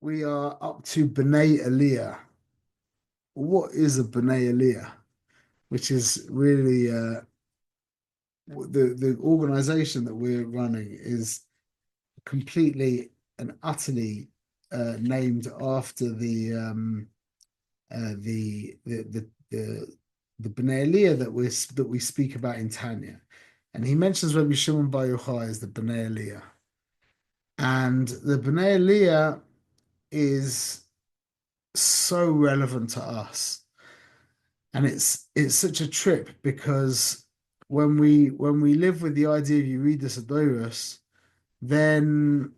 We are up to Bnei Aliyah. What is a Bnei Aliyah? Which is really the organization that we're running is completely and utterly named after the Bnei Aliyah that we speak about in Tanya. And he mentions Rabbi Shimon Bar Yochai as the Bnei Aliyah. And the Bnei Aliyah is so relevant to us. And it's such a trip because when we live with the idea of Yeridas Adoros, then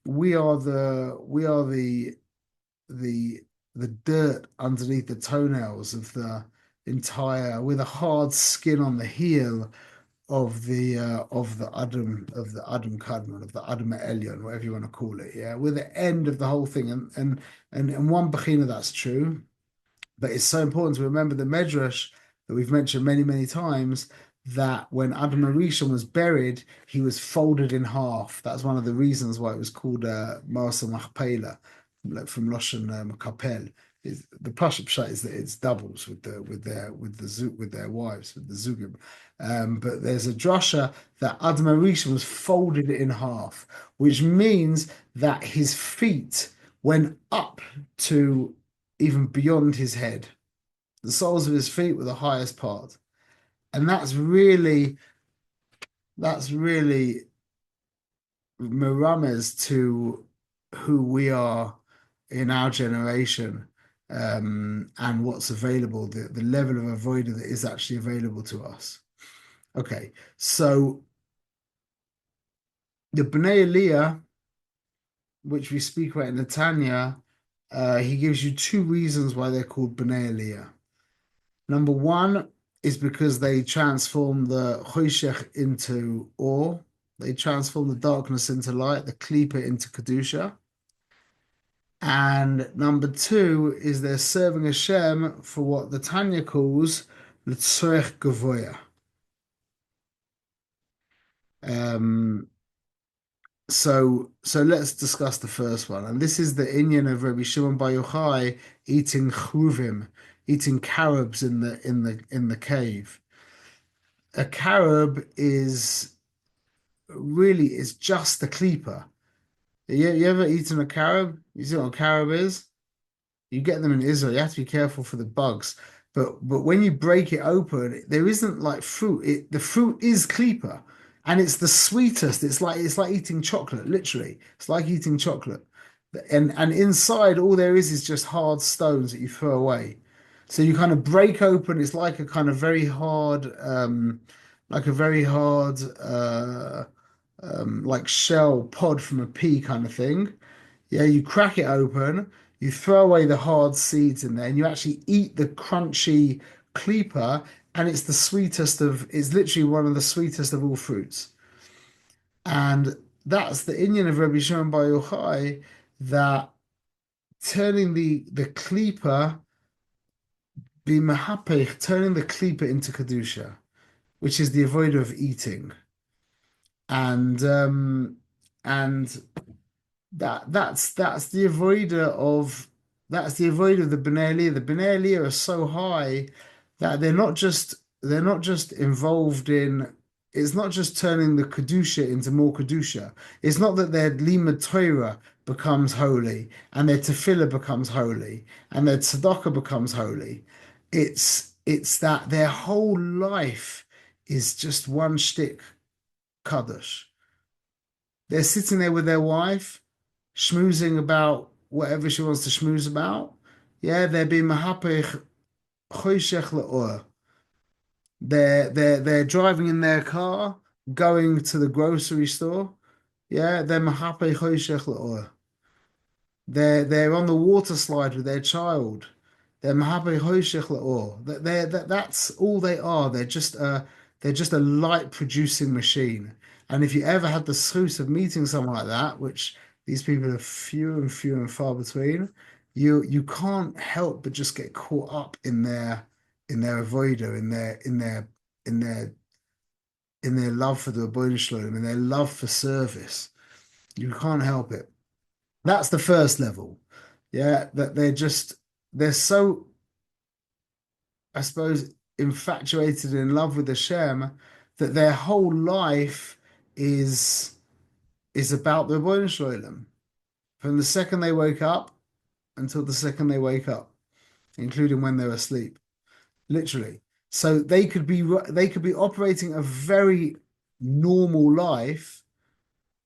we are the the dirt underneath the toenails of the entire with a hard skin on the heel of the Adam Kadmon, of the Adam Elyon, whatever you want to call it. Yeah, we're the end of the whole thing, and one bechina that's true. But it's so important to remember the Medrash that we've mentioned many, many times that when Adam Arishon was buried, he was folded in half. That's one of the reasons why it was called Marasa Machpelah, like from Loshen Makapel. The Pashup Pshat is that it's doubles with their wives, with the Zugim. But there's a drasha that Adam Arishon was folded in half, which means that his feet went up to even beyond his head. The soles of his feet were the highest part. And that's really mirames to who we are in our generation, and what's available, the level of avodah that is actually available to us. Okay, so the Bnei Aliyah, which we speak about in the Tanya, he gives you two reasons why they're called Bnei Aliyah. Number one is because they transform the choshech into or. They transform the darkness into light, the klipa into kedusha. And number two is they're serving Hashem for what the Tanya calls l'tzorech gavoya. Um, so let's discuss the first one, and this is the inyan of Rabbi Shimon Bar Yochai eating chruvim, eating carobs in the cave. A carob is just the cleaper. You ever eaten a carob? You see what a carob is? You get them in Israel. You have to be careful for the bugs. But when you break it open, there isn't like fruit. The fruit is cleaper, and it's the sweetest. It's like eating chocolate, literally. It's like eating chocolate. And inside, all there is just hard stones that you throw away. So you kind of break open. It's like a kind of very hard, like a very hard, like shell pod from a pea kind of thing. Yeah, you crack it open, you throw away the hard seeds in there, and you actually eat the crunchy cleeper, and it's literally one of the sweetest of all fruits. And that's the inyan of Rabbi Shimon Bar Yochai, that turning the cleeper, be mahapech, turning the cleeper into kedusha, which is the avoid of eating. And and that's the avoider of the Bnei Aliyah. The Bnei Aliyah are so high that they're not just involved in. It's not just turning the kedusha into more kedusha. It's not that their limud Torah becomes holy and their tefillah becomes holy and their tzedakah becomes holy. It's that their whole life is just one shtick kaddish. They're sitting there with their wife, schmoozing about whatever she wants to schmooze about. Yeah, they're being mahapich choshech le'or. They're driving in their car, going to the grocery store. Yeah, they're mahapich choshech le'or. They're on the water slide with their child. They're mahabe hoshech la'or. That's all they are. They're just a light producing machine. And if you ever had the schus of meeting someone like that, which these people are few and far between, you can't help but just get caught up in their avodah, in their in their love for the Avodah Shalom, in their love for service. You can't help it. That's the first level. Yeah, that they're so, I suppose, infatuated in love with Hashem that their whole life is is about the Ribono Shel Olam. From the second they wake up until the second they wake up, including when they're asleep, literally. So they could be operating a very normal life,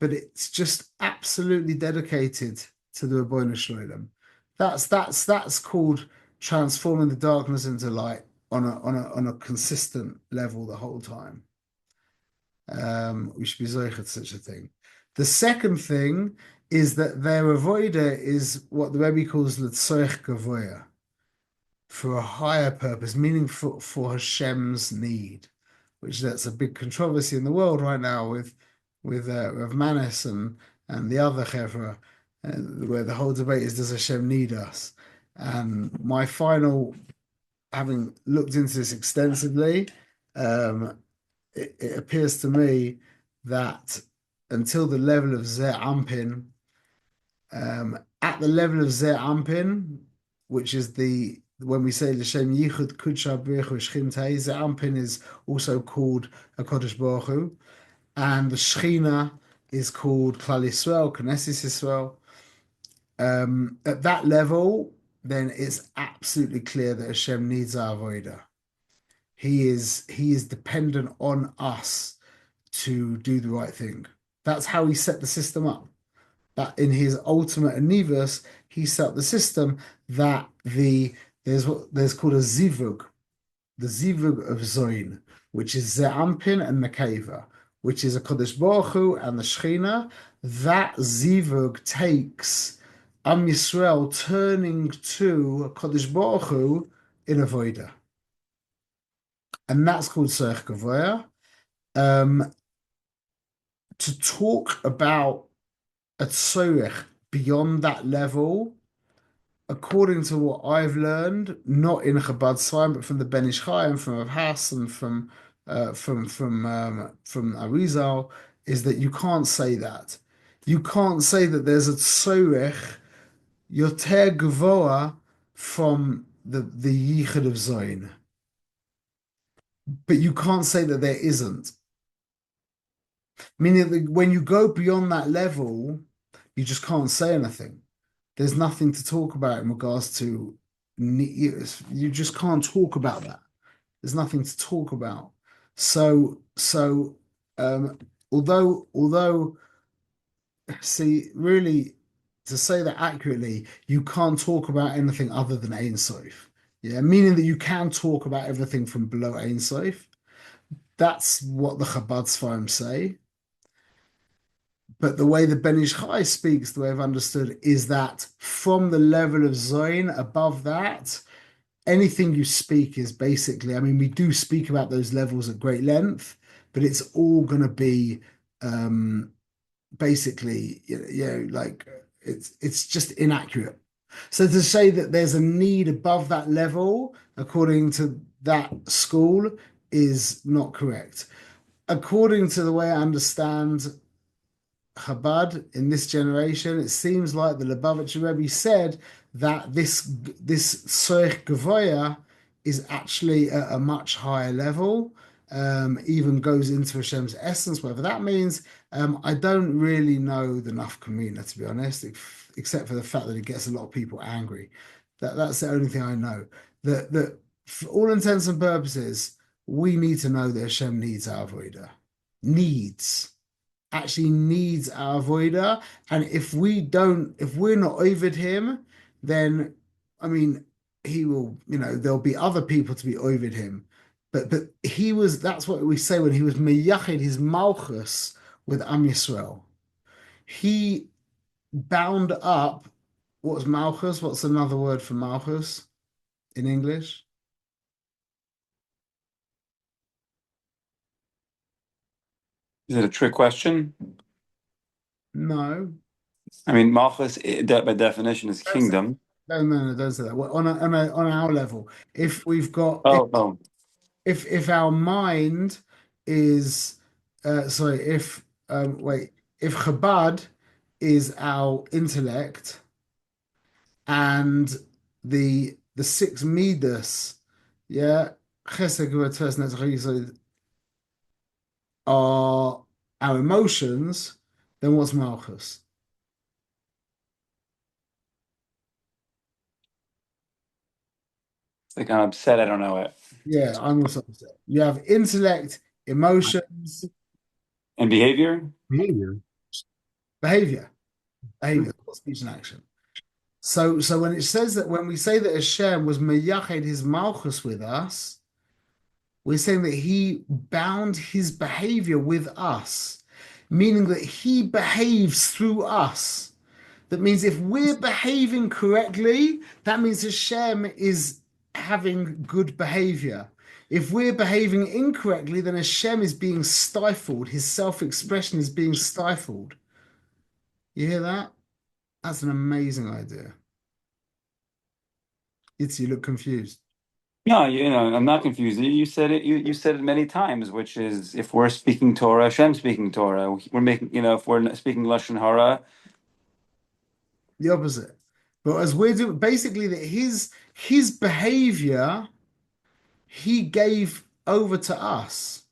but it's just absolutely dedicated to the Ribono Shel Olam. That's called transforming the darkness into light on a consistent level the whole time. We should be zoichet such a thing. The second thing is that their avoida is what the Rebbe calls l'tzoich gavoya, for a higher purpose, meaning for Hashem's need, which that's a big controversy in the world right now with Rav Manis and the other chevra, where the whole debate is, does Hashem need us? And my final, having looked into this extensively, it appears to me that until the level of Zeh Ampin, at the level of Zeh Ampin, which is the when we say L'Shem Yichud Kudsha B'Richu Shchintei, Zeh Ampin is also called HaKadosh Baruch Hu, and the Shechina is called Klal Yisrael, Knesset Yisrael. At that level, then it's absolutely clear that Hashem needs our avodah. He is dependent on us to do the right thing. That's how he set the system up. That in his ultimate anivus, he set up the system that there's called a zivug, the zivug of Zoin, which is Ze'ampin and Nekeva, which is a Kodesh Baruch Hu and the Shechina. That zivug takes Am Yisrael turning to a Kodesh Baruch Hu in avodah. And that's called Tzorech Gavoya. To talk about a tzorech beyond that level, according to what I've learned, not in Chabad Sfarim, but from the Ben Ish Chai and from Rav Hass and from Arizal, is that you can't say that. You can't say that there's a tzorech yoter gavoa from the yichud of Zoin, but you can't say that there isn't. Meaning that when you go beyond that level, you just can't say anything. There's nothing to talk about in regards to you just can't talk about that. There's nothing to talk about. So although see, really to say that accurately, you can't talk about anything other than Ein Sof. Yeah, meaning that you can talk about everything from below Ein Sof. That's what the Chabad Sfarim say. But the way the Ben Ish Chai speaks, the way I've understood, is that from the level of Zoin above that, anything you speak is basically, I mean, we do speak about those levels at great length, but it's all going to be basically, like it's just inaccurate. So to say that there's a need above that level, according to that school, is not correct. According to the way I understand Chabad in this generation, it seems like the Lubavitcher Rebbe said that this Tzorech Gavoya is actually at a much higher level, even goes into Hashem's essence, whatever that means. I don't really know the nafkamina, to be honest, except for the fact that it gets a lot of people angry. That's the only thing I know. That for all intents and purposes, we need to know that Hashem needs our avodah. Actually needs our avodah, and if we're not ovid him, then I mean he will, there'll be other people to be ovid him, but that's what we say when he was meyachid his malchus with Am Yisrael. He bound up what's malchus. What's another word for malchus in English? Is it a trick question? No. I mean, Malchus, by definition, is Don't say, kingdom. no, don't say that. Well, on our level, if we've got Oh. if our mind is sorry, if wait, if Chabad is our intellect, and the six midas, yeah, chesed, gvura, tves, netzach, yesod, are our emotions, then what's malchus? Like I'm upset, I don't know it. Yeah, I'm also upset. You have intellect, emotions, And behavior? Behavior. behavior, behavior, speech and action. So when it says that when we say that Hashem was meyached his malchus with us, we're saying that he bound his behavior with us, meaning that he behaves through us. That means if we're behaving correctly, that means Hashem is having good behavior. If we're behaving incorrectly, then Hashem is being stifled. His self-expression is being stifled. You hear that? That's an amazing idea. You look confused. No, I'm not confused. You said it. You said it many times, which is if we're speaking Torah, Hashem speaking Torah. We're making, if we're speaking lashon hara, The opposite. But as we're doing, basically that his behavior he gave over to us.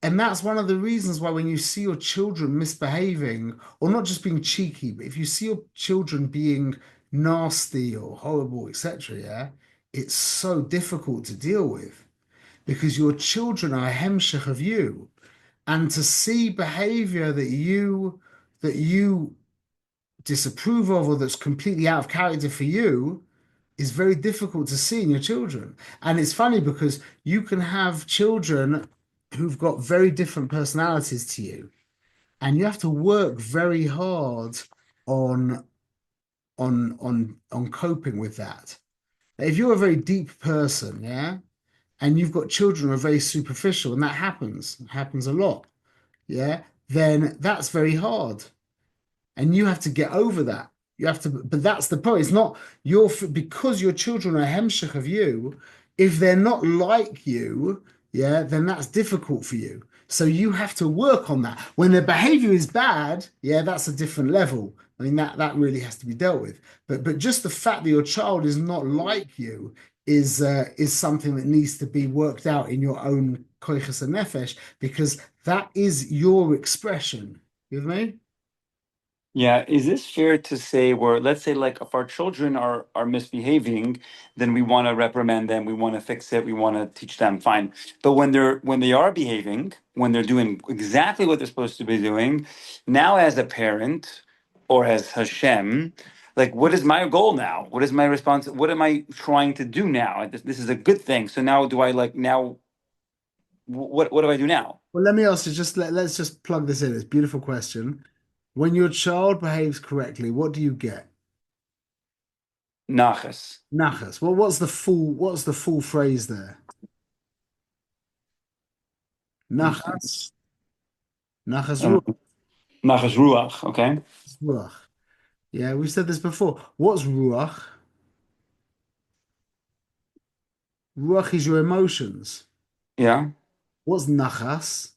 And that's one of the reasons why when you see your children misbehaving, or not just being cheeky, but if you see your children being nasty or horrible, etc., yeah, it's so difficult to deal with because your children are a hemshech of you. And to see behavior that you disapprove of or that's completely out of character for you is very difficult to see in your children. And it's funny because you can have children who've got very different personalities to you, and you have to work very hard on on coping with that. If you're a very deep person, yeah, and you've got children who are very superficial, and that happens a lot, yeah, then that's very hard. And you have to get over that. You have to, but that's the point. It's not your because your children are hemshech of you. If they're not like you, yeah, then that's difficult for you. So you have to work on that. When their behavior is bad, yeah, that's a different level. I mean, that really has to be dealt with. But just the fact that your child is not like you is something that needs to be worked out in your own koiches and nefesh because that is your expression. You with me? yeah. Is this fair to say where, let's say, like if our children are misbehaving, then we want to reprimand them, we want to fix it, we want to teach them, fine. But when they are behaving, when they're doing exactly what they're supposed to be doing, now as a parent or as Hashem, like what is my goal now? What is my response? What am I trying to do now? This is a good thing. So now do I like now? What do I do now? Well, let me ask you, let's just plug this in. It's a beautiful question. When your child behaves correctly, what do you get? Nachas. Nachas. Well, what's the full phrase there? Nachas. Nachas Uh, Nachas ruach. Okay. ruach. Yeah, we've said this before. What's ruach? Ruach is your emotions. Yeah. What's nachas?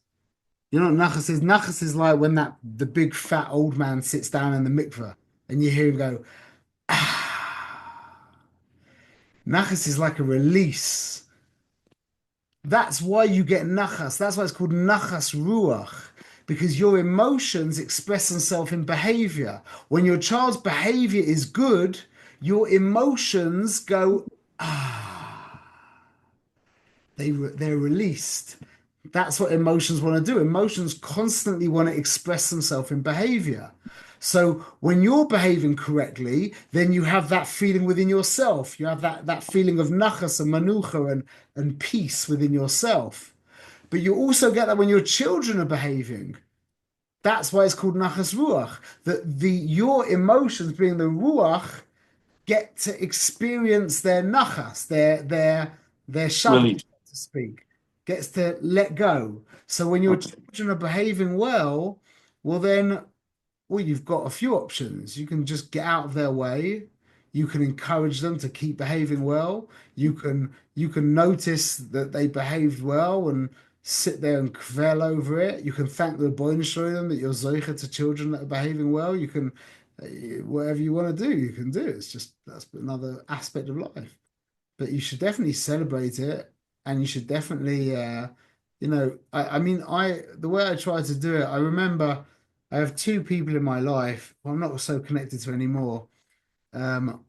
You know what nachas is? Nachas is like when the big fat old man sits down in the mikveh and you hear him go, ah. Nachas is like a release. That's why you get nachas. That's why it's called nachas ruach, because your emotions express themselves in behavior. When your child's behavior is good, your emotions go, ah, they're released. That's what emotions want to do. Emotions constantly want to express themselves in behavior. So when you're behaving correctly, then you have that feeling within yourself. You have that feeling of nachas and manucha and peace within yourself. But you also get that when your children are behaving. That's why it's called nachas ruach. That your emotions, being the ruach, get to experience their nachas, their shabbat, Really. so to speak, gets to let go. So when your Okay. children are behaving well then, well, you've got a few options. You can just get out of their way. You can encourage them to keep behaving well. You can notice that they behaved well and sit there and kvel over it. You can thank the Ribono Shel Olam that you're zocher to children that are behaving well. You can, whatever you want to do, you can do. It's just that's another aspect of life. But you should definitely celebrate it, and you should definitely, I mean, the way I try to do it, I remember I have two people in my life who I'm not so connected to anymore. Um,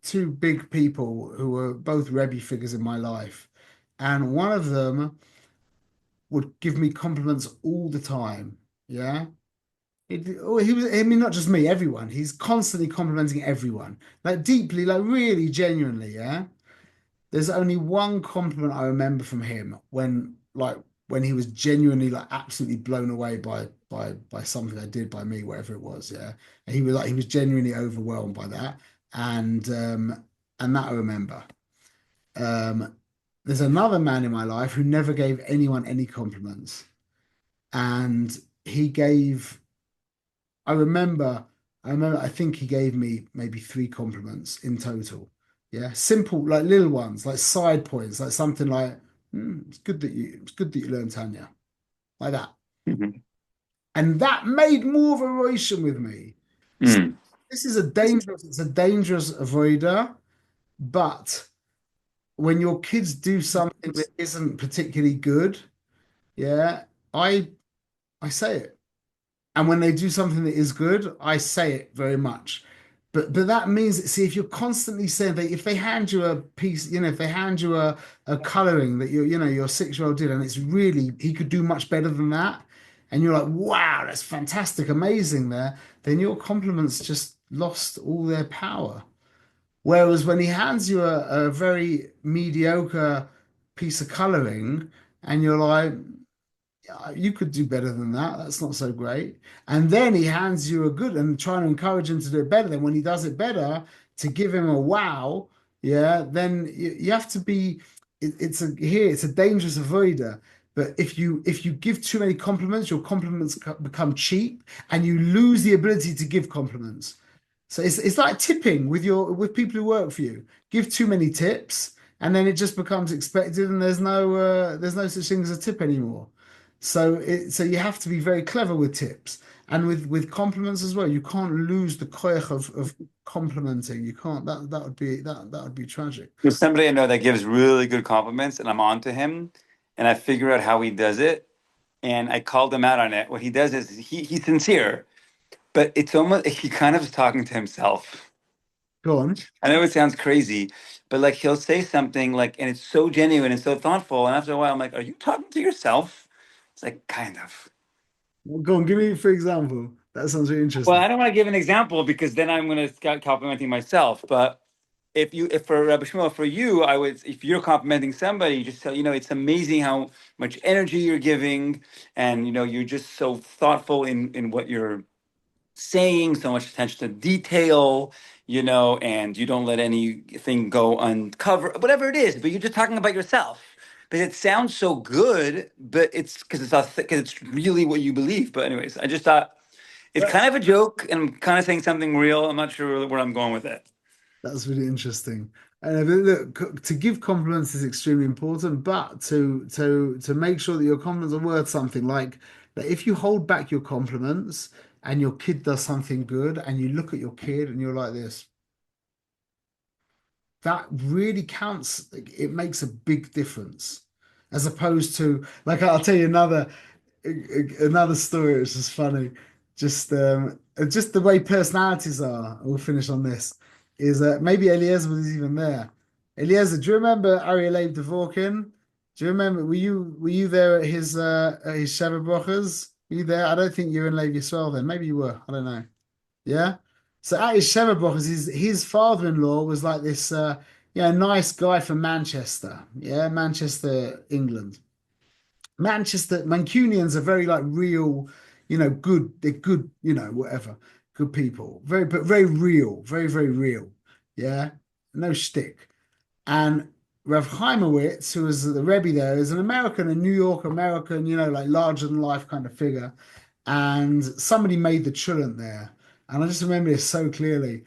Two big people who were both Rebbe figures in my life, and one of them would give me compliments all the time. Yeah. He was, I mean, not just me, everyone. He's constantly complimenting everyone, like deeply, like really genuinely. Yeah. There's only one compliment I remember from him when he was genuinely like absolutely blown away by something I did by me, whatever it was. Yeah. And he was genuinely overwhelmed by that. And and that I remember. Um, there's another man in my life who never gave anyone any compliments. And he gave, I remember, I think he gave me maybe three compliments in total. Yeah. Simple, like little ones, like side points, like something like, it's good that you learned Tanya, like that. Mhm. And that made more of a relation with me. So Mm. it's a dangerous avoider, but when your kids do something that isn't particularly good, yeah, I I say it. And when they do something that is good, I say it very much. But that means, see, if you're constantly saying that, if they hand you a piece, if they hand you a coloring that your 6-year-old did, and it's really he could do much better than that, and you're like, wow, that's fantastic, amazing there, then your compliments just lost all their power. Whereas when he hands you a very mediocre piece of coloring, and you're like, you could do better than that. That's not so great. And then he hands you a good and trying to encourage him to do it better. Then when he does it better, to give him a wow, yeah, then you have to be. It's a dangerous avoider. But if you give too many compliments, your compliments become cheap, and you lose the ability to give compliments. So it's like tipping with people who work for you. Give too many tips, and then it just becomes expected, and there's no such thing as a tip anymore. So you have to be very clever with tips and with compliments as well. You can't lose the koich of complimenting. You can't that would be tragic. There's somebody I know that gives really good compliments, and I'm on to him, and I figure out how he does it, and I called him out on it. What he does is he's sincere, but it's almost he kind of is talking to himself. Go on. I know it sounds crazy, but like he'll say something like, and it's so genuine and so thoughtful, and after a while, I'm like, "Are you talking to yourself?" It's like kind of. Go on. Give me for example. That sounds really Well, interesting. I don't want to give an example because then I'm going to start complimenting myself. But if for Rabbi Shmuel, for you, I would, if you're complimenting somebody, you just tell, it's amazing how much energy you're giving, and you're just so thoughtful in what you're saying, so much attention to detail, and you don't let anything go uncovered, whatever it is. But you're just talking about yourself. But it sounds so good, but it's because it's really what you believe. But anyways, I just thought it's That, kind of a joke, and I'm kind of saying something real. I'm not sure where I'm going with it. that's really interesting. And look, to give compliments is extremely important, but to make sure that your compliments are worth something, like that if you hold back your compliments and your kid does something good, and you look at your kid and you're like this, that really counts. It makes a big difference, as opposed to like I'll tell you another story. It's just funny. Just the way personalities are. We'll finish on this. Is maybe Eliezer was even there. Eliezer, do you remember Aryeh Leib Dvorkin? Do you remember? Were you there at his Sheva Brochas? Were you there? I don't think you were in Leib Yisrael then. Maybe you were. I don't know. Yeah. So at his Sheva Brochas, his father-in-law was like this, nice guy from Manchester. Yeah, Manchester, England. Manchester Mancunians are very like real, good. They're good, whatever, good people. But very real, very very real. Yeah, no shtick. And Rav Chaimowitz, who was the Rebbe there, is an American, a New York American, like larger than life kind of figure. And somebody made the chulent there, and I just remember this so clearly.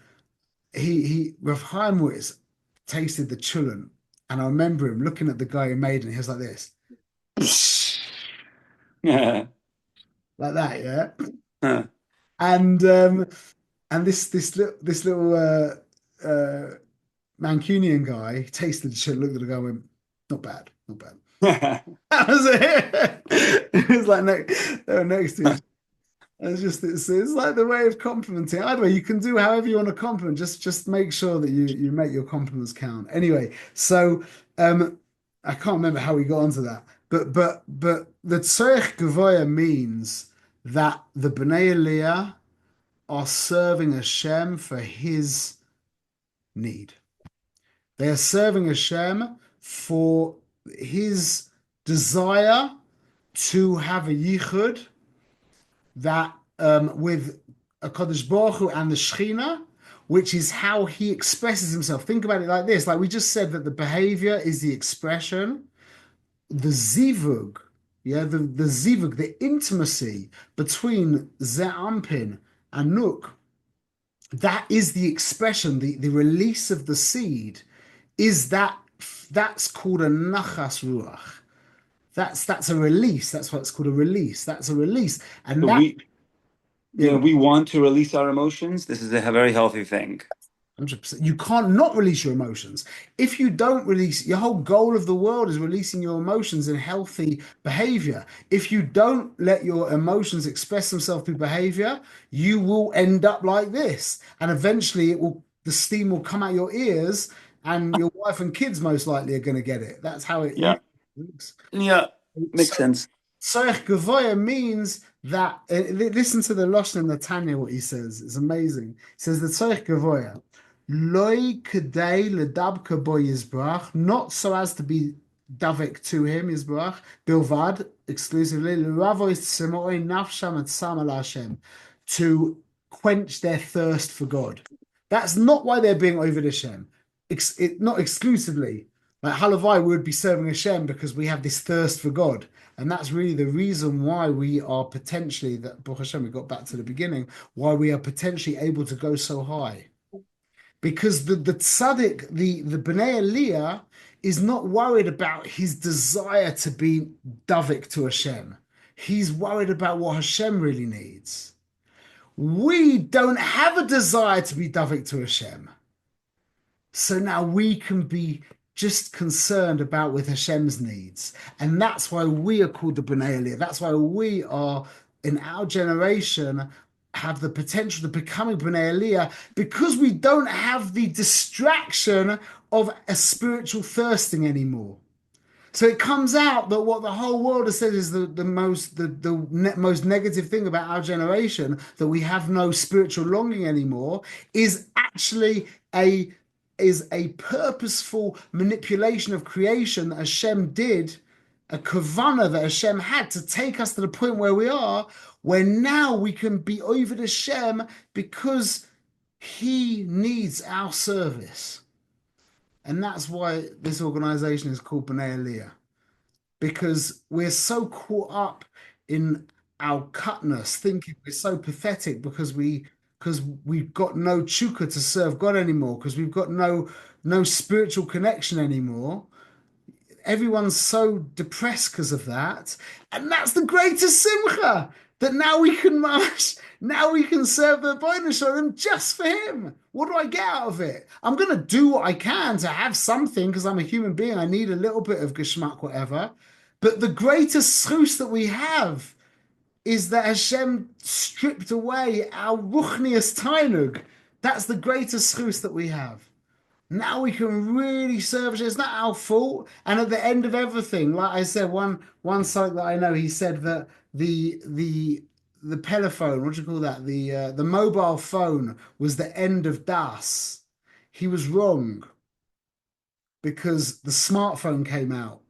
Rav Chaimowitz tasted the chulent, and I remember him looking at the guy who made it. And he was like this. Yeah. like that, yeah. And this little Mancunian guy tasted the shit, looked at the guy, and went, "Not bad, not bad." That was it. It was like they were next to each. It's like the way of complimenting. Either way, you can do however you want to compliment. Just make sure that you make your compliments count. Anyway, so I can't remember how we got onto that, but the Tzorech Gavoya means that the Bnei Aliyah are serving Hashem for His need. They are serving Hashem for His desire to have a yichud that with a Kodesh Baruch Hu and the Shechina, which is how he expresses himself. Think about it like this: like we just said that the behavior is the expression, the zivug, yeah, the zivug, the intimacy between Ze'ampin and Nuk, that is the expression, the release of the seed, is that's called a nachas ruach. That's a release. That's what it's called, a release. That's a release. And So that, yeah, we want to release our emotions. This is a very healthy thing. 100%. You can't not release your emotions. If you don't release, your whole goal of the world is releasing your emotions in healthy behavior. If you don't let your emotions express themselves through behavior, you will end up like this. And eventually the steam will come out your ears, and your wife and kids most likely are going to get it. That's how it Yeah. usually works. Yeah. So Makes sense. Tzorech Gavoya means that, listen to the Lashon and the Tanya, what he says. It's amazing. He says the Tzorech Gavoya, Loi kedei ledabka bo Yisbrach, not so as to be davik to him, Yisbrach, bilvad, exclusively, l'ravois tzemoi nafsham et sam al Hashem, to quench their thirst for God. That's not why they're being over Hashem. Not exclusively. Like Halavai would be serving Hashem because we have this thirst for God. And that's really the reason why we are potentially, that Baruch Hashem, we got back to the beginning, why we are potentially able to go so high. Because the tzaddik, the Bnei Aliyah, is not worried about his desire to be davik to Hashem. He's worried about what Hashem really needs. We don't have a desire to be davik to Hashem. So now we can be just concerned about with Hashem's needs. And that's why we are called the Bnei Aliyah. That's why we are, in our generation, have the potential to becoming Bnei Aliyah, because we don't have the distraction of a spiritual thirsting anymore. So it comes out that what the whole world has said is most negative thing about our generation, that we have no spiritual longing anymore, is actually a purposeful manipulation of creation that Hashem did, a kavana that Hashem had to take us to the point where we are, where now we can be over to Hashem because He needs our service. And that's why this organization is called Bnei Aliyah, because we're so caught up in our cutness, thinking we're so pathetic because we've got no chukka to serve God anymore, because we've got no spiritual connection anymore. Everyone's so depressed because of that, and that's the greatest simcha, that now we can serve the Bnei Shalom just for Him. What do I get out of it? I'm gonna do what I can to have something because I'm a human being. I need a little bit of geschmack, whatever. But the greatest schus that we have is that Hashem stripped away our ruchnius tainug. That's the greatest schus that we have. Now we can really serve. It's not our fault. And at the end of everything, like I said, one site that I know, he said that the telephone, what do you call that? The mobile phone was the end of Das. He was wrong, because the smartphone came out.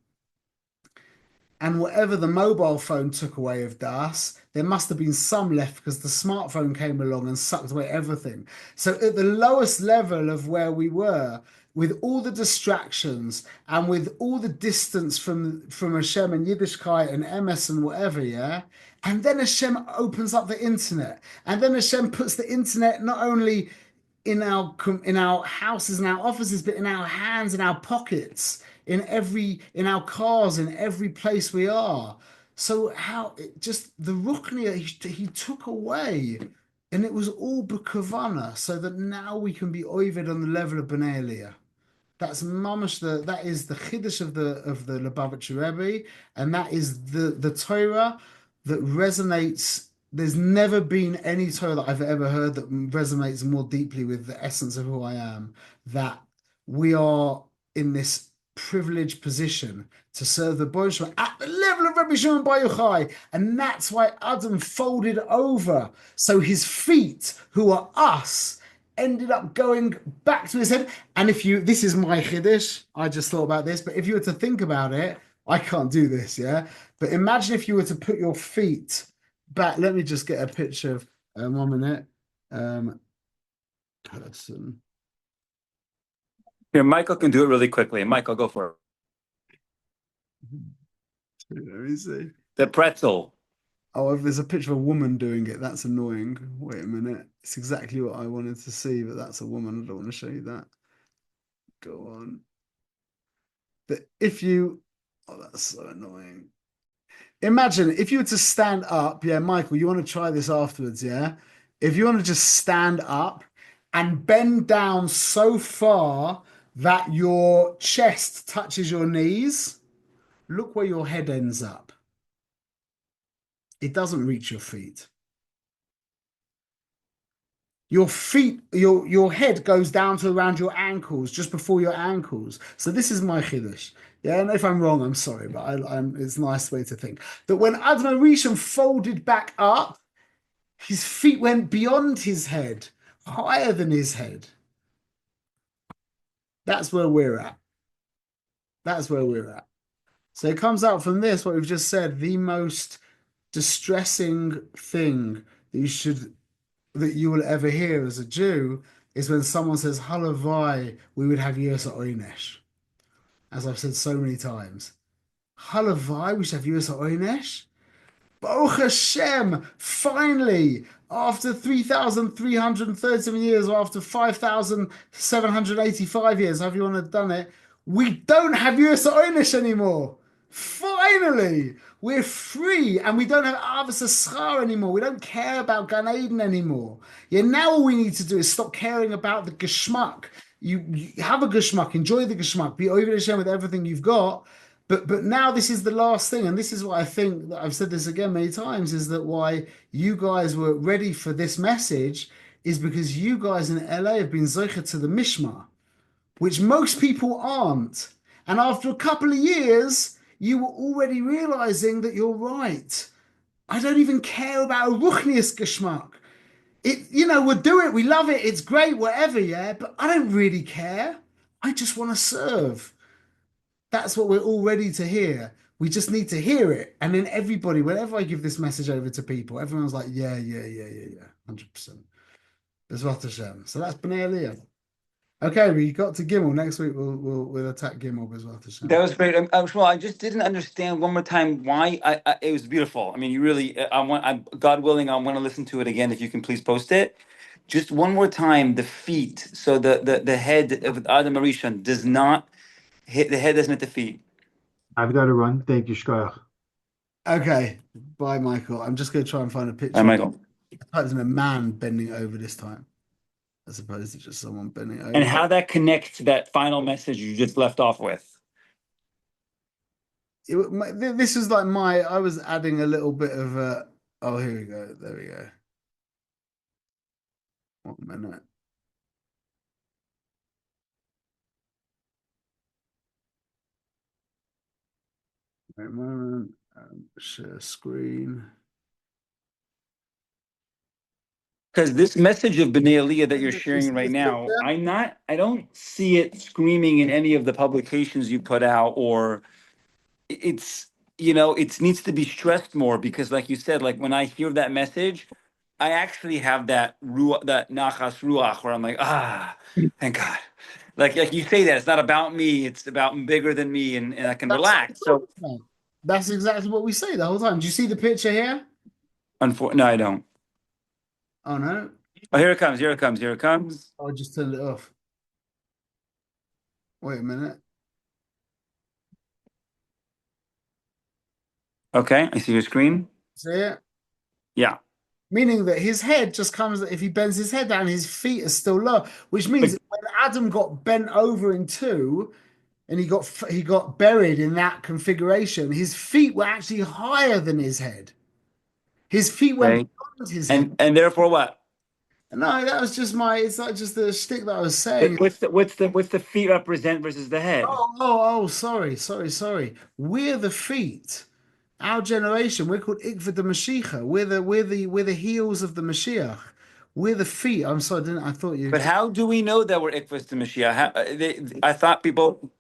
And whatever the mobile phone took away of Das, there must have been some left because the smartphone came along and sucked away everything. So at the lowest level of where we were, with all the distractions and with all the distance from Hashem and Yiddishkeit and MS and whatever, yeah. And then Hashem opens up the internet, and then Hashem puts the internet not only in our houses and our offices, but in our hands and our pockets. in our cars, in every place we are. So how just the Ruknia he took away, and it was all b'kavana, so that now we can be oived on the level of Bnei Aliyah. That's mamash that is the chiddush of the Lubavitcher Rebbe, and that is the Torah that resonates. There's never been any Torah that I've ever heard that resonates more deeply with the essence of who I am. That we are in this privileged position to serve the Baruch Shem at the level of Rabbi Shimon Bar Yochai, and that's why Adam folded over, so his feet, who are us, ended up going back to his head. And if you, this is my chiddush, I just thought about this, but if you were to think about it, I can't do this, yeah. But imagine if you were to put your feet back. Let me just get a picture of 1 minute. Person. Here, Michael can do it really quickly. Michael, go for it. Let me see. The pretzel. Oh, if there's a picture of a woman doing it, that's annoying. Wait a minute. It's exactly what I wanted to see, but that's a woman. I don't want to show you that. Go on. But if you, oh, that's so annoying. Imagine if you were to stand up, yeah, Michael, you want to try this afterwards, yeah? If you want to just stand up and bend down so far that your chest touches your knees, look where your head ends up. It doesn't reach your feet. Your feet, your head goes down to around your ankles, just before your ankles. So this is my chiddush. Yeah, and if I'm wrong, I'm sorry, but it's a nice way to think. That when Adonai Rishon folded back up, his feet went beyond his head, higher than his head. That's where we're at. That's where we're at. So it comes out from this, what we've just said, the most distressing thing that you will ever hear as a Jew is when someone says, Halavai, we would have Yirsa Oynesh. As I've said so many times. Halavai, we should have Yirsa Oynesh. Baruch Hashem, finally, after 3,337 years, or after 5,785 years, however you want to have done it, we don't have Yirsa Oynesh anymore. Finally, we're free and we don't have Avos Eschar anymore. We don't care about Gan Eden anymore. Yeah, now all we need to do is stop caring about the geschmack. You have a geschmack, enjoy the geschmack, be over Hashem with everything you've got. But now this is the last thing, and this is what I think that I've said this again many times, is that why you guys were ready for this message is because you guys in LA have been zocher to the Mishmar, which most people aren't. And after a couple of years, you were already realizing that you're right. I don't even care about a Ruchnius Geschmack. We'll do it, we love it, it's great, whatever, yeah, but I don't really care. I just want to serve. That's what we're all ready to hear. We just need to hear it. And then everybody, whenever I give this message over to people, everyone's like, yeah, yeah, yeah, yeah, yeah, 100%. Bezrat Hashem. So that's Bnei Aliyah. Okay, we got to Gimel. Next week we'll attack Gimel Bezrat Hashem. That was great. Shmuel, I just didn't understand one more time why it was beautiful. I mean, you really, God willing, I want to listen to it again. If you can please post it. Just one more time, the feet. So the head of Adam Arishon does not hit, the head doesn't hit the feet. I've got to run. Thank you, Shkoyach. Okay, bye, Michael. I'm just going to try and find a All picture. right, Michael. I typed in a man bending over this time, as opposed to just someone bending over. And how that connects to that final message you just left off with. This is like I was adding a little bit of a, oh, here we go. There we go. 1 minute. Wait a moment. Share screen. Because this message of Bnei Aliyah that you're sharing right now, I don't see it screaming in any of the publications you put out, or it's, it needs to be stressed more because, like you said, like when I hear that message, I actually have that ruach, that nachas ruach, where I'm like, thank God. Like you say that it's not about me, it's about bigger than me, and I can relax. So That's exactly what we say the whole time. Do you see the picture here? no, I don't. Oh no. Oh, here it comes, here it comes, here it comes. I'll just turn it off. Wait a minute. Okay, I see your screen. See it? Yeah. Meaning that his head just comes, if he bends his head down, his feet are still low, which means But that when Adam got bent over in two and he got buried in that configuration, his feet were actually higher than his head. His feet went okay. beyond his head. And therefore what? No, that was just it's not just the shtick that I was But saying. what's the feet represent versus the head? Sorry. We're the feet. Our generation, we're called Ikva the Mashiach. We're the heels of the Mashiach. We're the feet. I'm sorry, I thought you. But how do we know that we're Ikvas to Mashiach? I thought people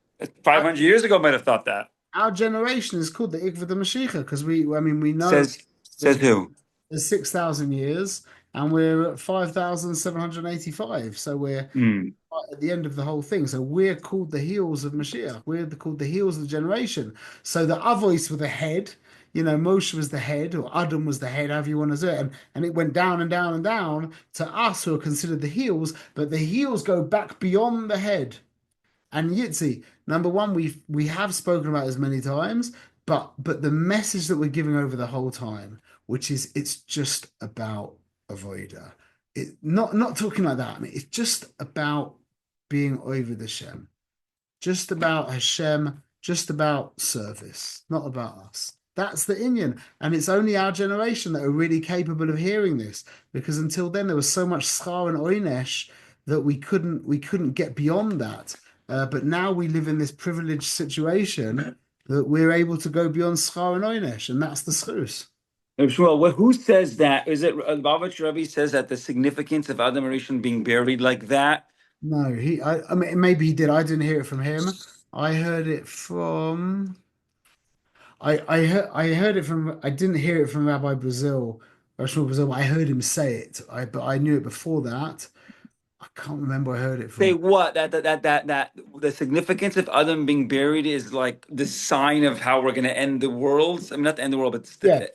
500 years ago might have thought that. Our generation is called the Ikva the Mashiach because we know Says who? there's 6,000 years and we're at 5,785. So we're Hmm. at the end of the whole thing. So we're called the heels of Mashiach. Called the heels of the generation. So the Avos were the head. Moshe was the head, or Adam was the head, however you want to do it. And it went down and down and down to us who are considered the heels, but the heels go back beyond the head. And Yitzi, number one, we have spoken about this many times, but the message that we're giving over the whole time, which is it's just about avoida. Not talking like that. I mean, it's just about being over the Shem, just about Hashem, just about service, not about us. That's the Indian, and it's only our generation that are really capable of hearing this, because until then there was so much schar and oinesh that we couldn't get beyond that. But now we live in this privileged situation that we're able to go beyond schar and oinesh, and that's the schus. Shmuel, who says that? Is it Bavitch Rebbe says that the significance of Adam Rishon being buried like that? No, I mean, maybe he did. I didn't hear it from him. I heard it from. I heard it from. I didn't hear it from Rabbi Brazil, Rational Brazil. But I heard him say it. But I knew it before that. I can't remember. I heard it Say from. what? That the significance of Adam being buried is like the sign of how we're going to end the world. I mean, not to end the world, but Yeah,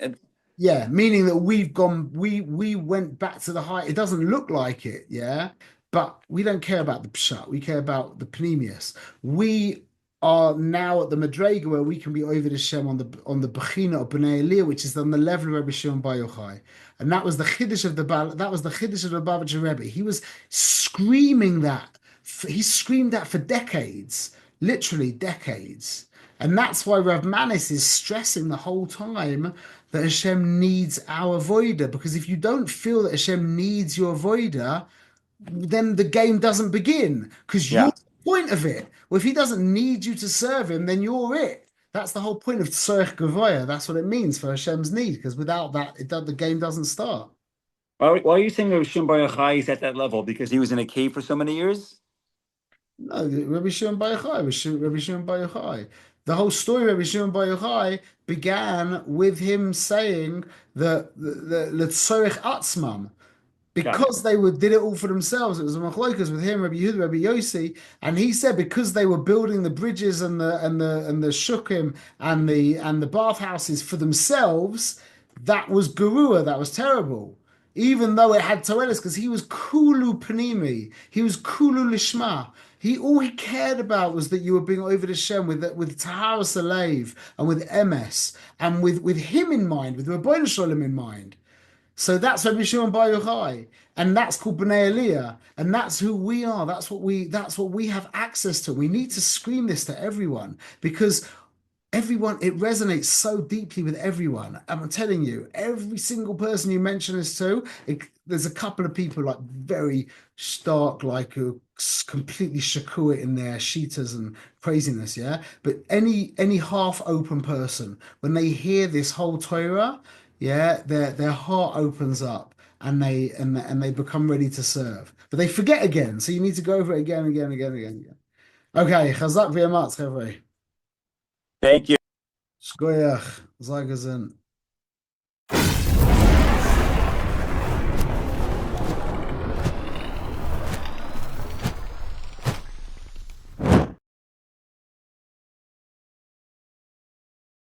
yeah, meaning that we went back to the high. It doesn't look like it, yeah, but we don't care about the pshat. We care about the pneumius. We are now at the madrega where we can be over the Shem on the bechina of Bnei Aliyah, which is on the level of Rabbi Shimon Bar Yochai, and that was the chiddush of that was the chiddush of the Bavitcher Rebbe. He was screaming that. He screamed that for decades, literally decades. And that's why Rav Manis is stressing the whole time that Hashem needs our voida. Because if you don't feel that Hashem needs your voida, then the game doesn't begin. Because you're yeah. the point of it. Well, if he doesn't need you to serve him, then you're it. That's the whole point of Tzorech Gavoya. That's what it means for Hashem's need. Because without that, the game doesn't start. Why are you saying Rabbi Shimon Bar Yochai is at that level? Because he was in a cave for so many years? No, Rabbi Shimon Bar Yochai, Rabbi Shimon Bar Yochai. The whole story of Rabbi Shimon Bar Yochai began with him saying that the Tzorech Atzmam, Got it. because they did it all for themselves. It was a machlokas with him, Rabbi Yehuda, Rabbi Yossi, and he said because they were building the bridges and the shukim and the bathhouses for themselves, that was gerua, that was terrible. Even though it had toelis, because he was kulu panimi, he was kulu lishma. All he cared about was that you were being over the Shem with Tahara Salev and with MS and with him in mind, with Rabbeinu Shalom in mind. So that's Rabbi Shimon Bar Yochai, and that's called Bnei Aliyah, and that's who we are. That's what we have access to. We need to scream this to everyone because everyone, it resonates so deeply with everyone. I'm telling you, every single person you mention this to, there's a couple of people like very stark, like completely shakua in their shitas and craziness, yeah. But any half-open person, when they hear this whole Torah, yeah, their heart opens up and they become ready to serve. But they forget again, so you need to go over it again, again, again, again, again. Okay, chazak v'yamatz, חבר'ה. Thank you. Shkoyach, Zagazin.